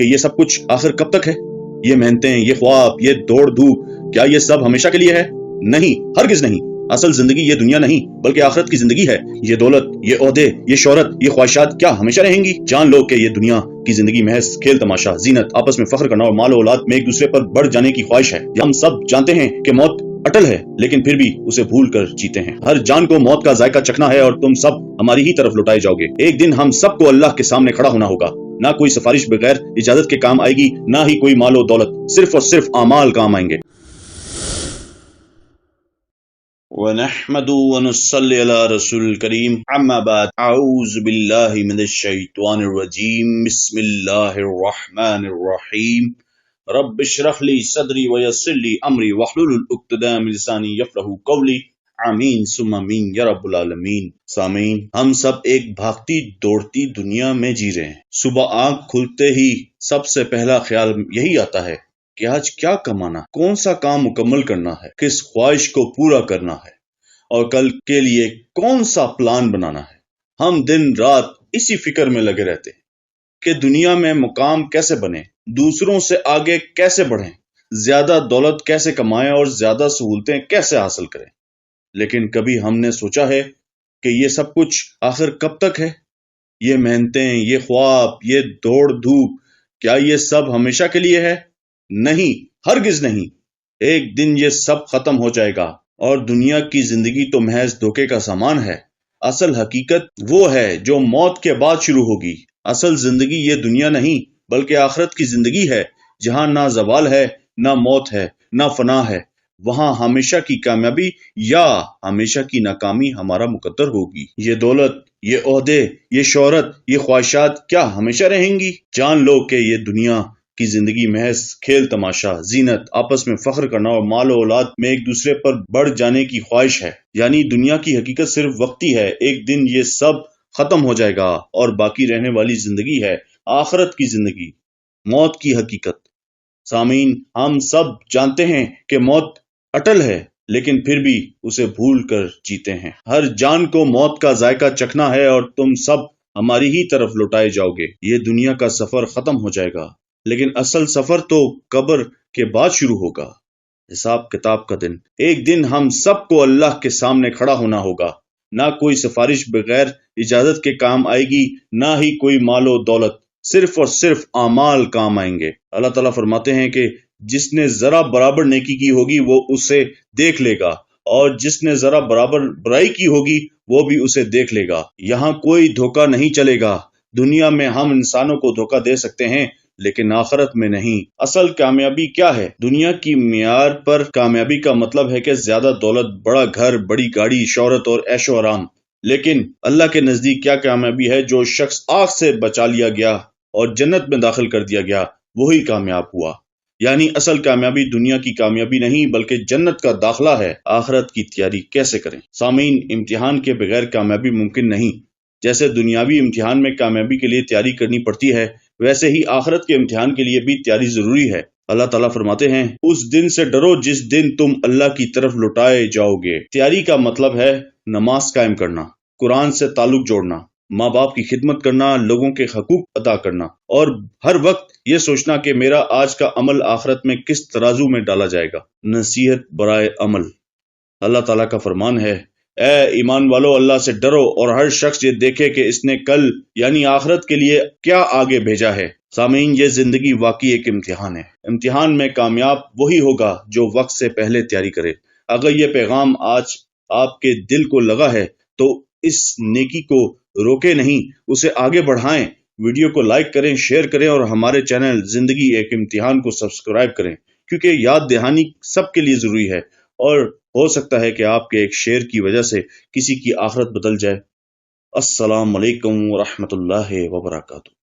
کہ یہ سب کچھ آخر کب تک ہے؟ یہ محنتیں، یہ خواب، یہ دوڑ دھوپ، کیا یہ سب ہمیشہ کے لیے ہے؟ نہیں، ہرگز نہیں۔ اصل زندگی یہ دنیا نہیں بلکہ آخرت کی زندگی ہے۔ یہ دولت، یہ عہدے، یہ شہرت، یہ خواہشات کیا ہمیشہ رہیں گی؟ جان لو کہ یہ دنیا کی زندگی محض کھیل تماشا، زینت، آپس میں فخر کرنا اور مال و اولاد میں ایک دوسرے پر بڑھ جانے کی خواہش ہے۔ ہم سب جانتے ہیں کہ موت اٹل ہے، لیکن پھر بھی اسے بھول کر جیتے ہیں۔ ہر جان کو موت کا ذائقہ چکھنا ہے اور تم سب ہماری ہی طرف لوٹائے جاؤ گے۔ ایک دن ہم سب کو اللہ کے سامنے کھڑا ہونا ہوگا۔ نہ کوئی سفارش بغیر اجازت کے کام آئے گی، نہ ہی کوئی مال و دولت، صرف اور صرف اعمال کام آئیں گے۔ وَنَحْمَدُ وَنُصَلِّ عَلَى رَسُولِ الْكَرِيمِ أَمَّا بَعْدُ أَعُوذُ بِاللَّهِ مِنَ الشَّيْطَانِ الرَّجِيمِ بِسْمِ اللَّهِ الرَّحْمَنِ الرَّحِيمِ رَبِّ اشْرَحْ لِي صَدْرِي وَيَسِّرْ لِي أَمْرِي وَاحْلُلْ عُقْدَةً مِنْ لِسَانِي يَفْقَهُوا قَوْلِي آمین ثم آمین یا رب العالمین۔ سامعین، ہم سب ایک بھاگتی دوڑتی دنیا میں جی رہے ہیں۔ صبح آنکھ کھلتے ہی سب سے پہلا خیال یہی آتا ہے کہ آج کیا کمانا، کون سا کام مکمل کرنا ہے، کس خواہش کو پورا کرنا ہے اور کل کے لیے کون سا پلان بنانا ہے۔ ہم دن رات اسی فکر میں لگے رہتے ہیں کہ دنیا میں مقام کیسے بنے، دوسروں سے آگے کیسے بڑھیں، زیادہ دولت کیسے کمائیں اور زیادہ سہولتیں کیسے حاصل کریں۔ لیکن کبھی ہم نے سوچا ہے کہ یہ سب کچھ آخر کب تک ہے؟ یہ محنتیں، یہ خواب، یہ دوڑ دھوپ، کیا یہ سب ہمیشہ کے لیے ہے؟ نہیں، ہرگز نہیں۔ ایک دن یہ سب ختم ہو جائے گا اور دنیا کی زندگی تو محض دھوکے کا سامان ہے۔ اصل حقیقت وہ ہے جو موت کے بعد شروع ہوگی۔ اصل زندگی یہ دنیا نہیں بلکہ آخرت کی زندگی ہے، جہاں نہ زوال ہے، نہ موت ہے، نہ فنا ہے۔ وہاں ہمیشہ کی کامیابی یا ہمیشہ کی ناکامی ہمارا مقدر ہوگی۔ یہ دولت، یہ عہدے، یہ شہرت، یہ خواہشات کیا ہمیشہ رہیں گی؟ جان لو کہ یہ دنیا کی زندگی محض کھیل تماشا، زینت، آپس میں فخر کرنا اور مال و اولاد میں ایک دوسرے پر بڑھ جانے کی خواہش ہے۔ یعنی دنیا کی حقیقت صرف وقتی ہے، ایک دن یہ سب ختم ہو جائے گا اور باقی رہنے والی زندگی ہے آخرت کی زندگی، موت کی حقیقت۔ سامعین، ہم سب جانتے ہیں کہ موت اٹل ہے، لیکن پھر بھی اسے بھول کر جیتے ہیں۔ ہر جان کو موت کا ذائقہ چکھنا ہے اور تم سب ہماری ہی طرف لوٹائے جاؤ گے۔ یہ دنیا کا سفر ختم ہو جائے گا، لیکن اصل سفر تو قبر کے بعد شروع ہوگا، حساب کتاب کا دن۔ ایک دن ہم سب کو اللہ کے سامنے کھڑا ہونا ہوگا۔ نہ کوئی سفارش بغیر اجازت کے کام آئے گی، نہ ہی کوئی مال و دولت، صرف اور صرف اعمال کام آئیں گے۔ اللہ تعالیٰ فرماتے ہیں کہ جس نے ذرا برابر نیکی کی ہوگی وہ اسے دیکھ لے گا، اور جس نے ذرا برابر برائی کی ہوگی وہ بھی اسے دیکھ لے گا۔ یہاں کوئی دھوکہ نہیں چلے گا۔ دنیا میں ہم انسانوں کو دھوکہ دے سکتے ہیں، لیکن آخرت میں نہیں۔ اصل کامیابی کیا ہے؟ دنیا کی معیار پر کامیابی کا مطلب ہے کہ زیادہ دولت، بڑا گھر، بڑی گاڑی، شہرت اور عیش و آرام۔ لیکن اللہ کے نزدیک کیا کامیابی ہے؟ جو شخص آگ سے بچا لیا گیا اور جنت میں داخل کر دیا گیا، وہی کامیاب ہوا۔ یعنی اصل کامیابی دنیا کی کامیابی نہیں بلکہ جنت کا داخلہ ہے۔ آخرت کی تیاری کیسے کریں؟ سامعین، امتحان کے بغیر کامیابی ممکن نہیں۔ جیسے دنیاوی امتحان میں کامیابی کے لیے تیاری کرنی پڑتی ہے، ویسے ہی آخرت کے امتحان کے لیے بھی تیاری ضروری ہے۔ اللہ تعالیٰ فرماتے ہیں، اس دن سے ڈرو جس دن تم اللہ کی طرف لوٹائے جاؤ گے۔ تیاری کا مطلب ہے نماز قائم کرنا، قرآن سے تعلق جوڑنا، ماں باپ کی خدمت کرنا، لوگوں کے حقوق ادا کرنا، اور ہر وقت یہ سوچنا کہ میرا آج کا عمل آخرت میں کس ترازو میں ڈالا جائے گا۔ نصیحت برائے عمل۔ اللہ تعالیٰ کا فرمان ہے، اے ایمان والو، اللہ سے ڈرو اور ہر شخص یہ دیکھے کہ اس نے کل یعنی آخرت کے لیے کیا آگے بھیجا ہے۔ سامعین، یہ زندگی واقعی ایک امتحان ہے۔ امتحان میں کامیاب وہی ہوگا جو وقت سے پہلے تیاری کرے۔ اگر یہ پیغام آج آپ کے دل کو لگا ہے تو اس نیکی کو روکے نہیں، اسے آگے بڑھائیں۔ ویڈیو کو لائک کریں، شیئر کریں اور ہمارے چینل زندگی ایک امتحان کو سبسکرائب کریں، کیونکہ یاد دہانی سب کے لیے ضروری ہے اور ہو سکتا ہے کہ آپ کے ایک شیئر کی وجہ سے کسی کی آخرت بدل جائے۔ السلام علیکم ورحمۃ اللہ وبرکاتہ۔